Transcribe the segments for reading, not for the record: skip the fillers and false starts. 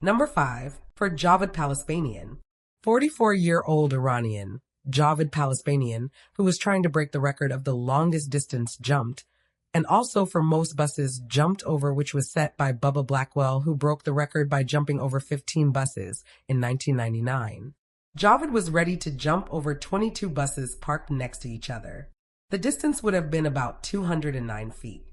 Number 5. For Javed Palaspanian. 44-year-old Iranian Javed Palaspanian, who was trying to break the record of the longest distance jumped, and also for most buses jumped over, which was set by Bubba Blackwell, who broke the record by jumping over 15 buses in 1999. Javed was ready to jump over 22 buses parked next to each other. The distance would have been about 209 feet.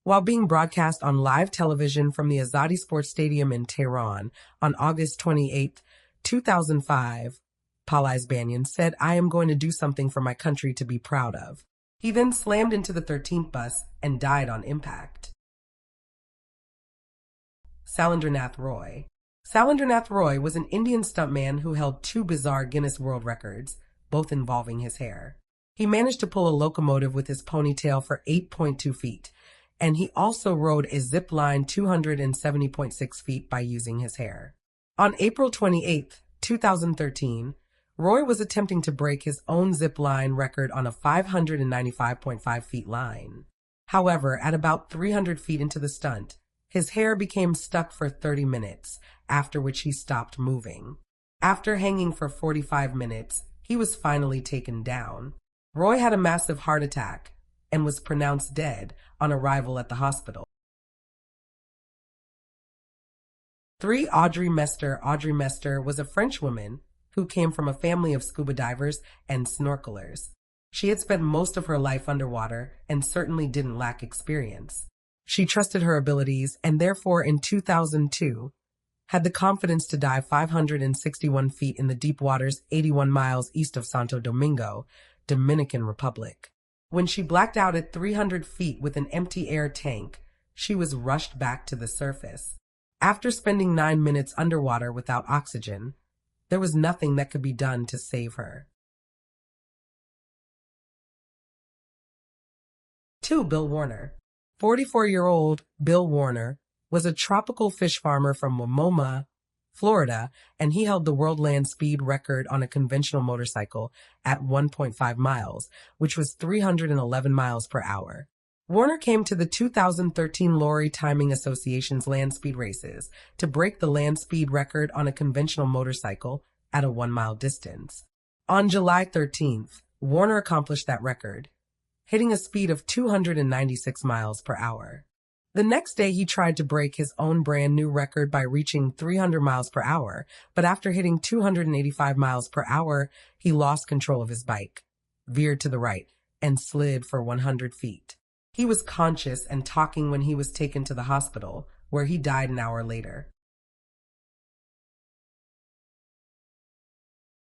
While being broadcast on live television from the Azadi Sports Stadium in Tehran on August 28, 2005, Palaspanian said, "I am going to do something for my country to be proud of." He then slammed into the 13th bus and died on impact. Salendranath Roy. Salendranath Roy was an Indian stuntman who held 2 bizarre Guinness World Records, both involving his hair. He managed to pull a locomotive with his ponytail for 8.2 feet, and he also rode a zip line 270.6 feet by using his hair. On April 28, 2013, Roy was attempting to break his own zip line record on a 595.5 feet line. However, at about 300 feet into the stunt, his hair became stuck for 30 minutes, after which he stopped moving. After hanging for 45 minutes, he was finally taken down. Roy had a massive heart attack and was pronounced dead on arrival at the hospital. 3. Audrey Mester. Audrey Mester was a French woman who came from a family of scuba divers and snorkelers. She had spent most of her life underwater and certainly didn't lack experience. She trusted her abilities and therefore in 2002 had the confidence to dive 561 feet in the deep waters 81 miles east of Santo Domingo, Dominican Republic. When she blacked out at 300 feet with an empty air tank, she was rushed back to the surface. After spending 9 minutes underwater without oxygen, there was nothing that could be done to save her. 2. Bill Warner. 44-year-old Bill Warner was a tropical fish farmer from Wimauma, Florida, and he held the world land speed record on a conventional motorcycle at 1.5 miles, which was 311 miles per hour. Warner came to the 2013 Lorry Timing Association's land speed races to break the land speed record on a conventional motorcycle at a 1-mile distance. On July 13th, Warner accomplished that record, hitting a speed of 296 miles per hour. The next day, he tried to break his own brand new record by reaching 300 miles per hour, but after hitting 285 miles per hour, he lost control of his bike, veered to the right, and slid for 100 feet. He was conscious and talking when he was taken to the hospital, where he died an hour later.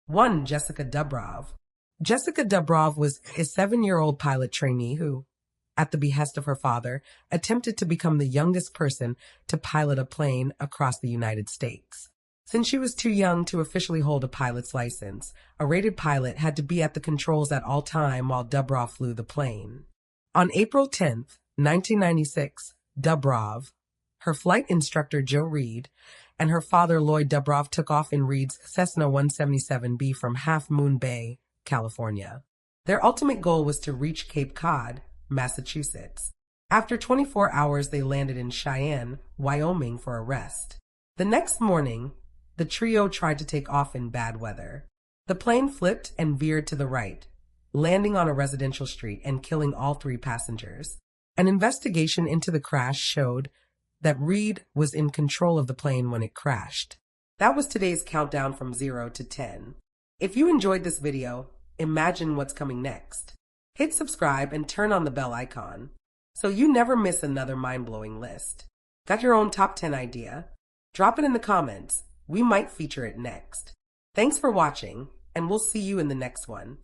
1. Jessica Dubrov. Jessica Dubrov was a 7-year-old pilot trainee who, at the behest of her father, attempted to become the youngest person to pilot a plane across the United States. Since she was too young to officially hold a pilot's license, a rated pilot had to be at the controls at all time while Dubrov flew the plane. On April 10, 1996, Dubrov, her flight instructor Joe Reed, and her father Lloyd Dubrov took off in Reed's Cessna 177B from Half Moon Bay, California. Their ultimate goal was to reach Cape Cod, Massachusetts. After 24 hours, they landed in Cheyenne, Wyoming for a rest. The next morning, the trio tried to take off in bad weather. The plane flipped and veered to the right, landing on a residential street and killing all 3 passengers. An investigation into the crash showed that Reed was in control of the plane when it crashed. That was today's countdown from 0 to 10. If you enjoyed this video, imagine what's coming next. Hit subscribe and turn on the bell icon so you never miss another mind-blowing list. Got your own top 10 idea? Drop it in the comments. We might feature it next. Thanks for watching, and we'll see you in the next one.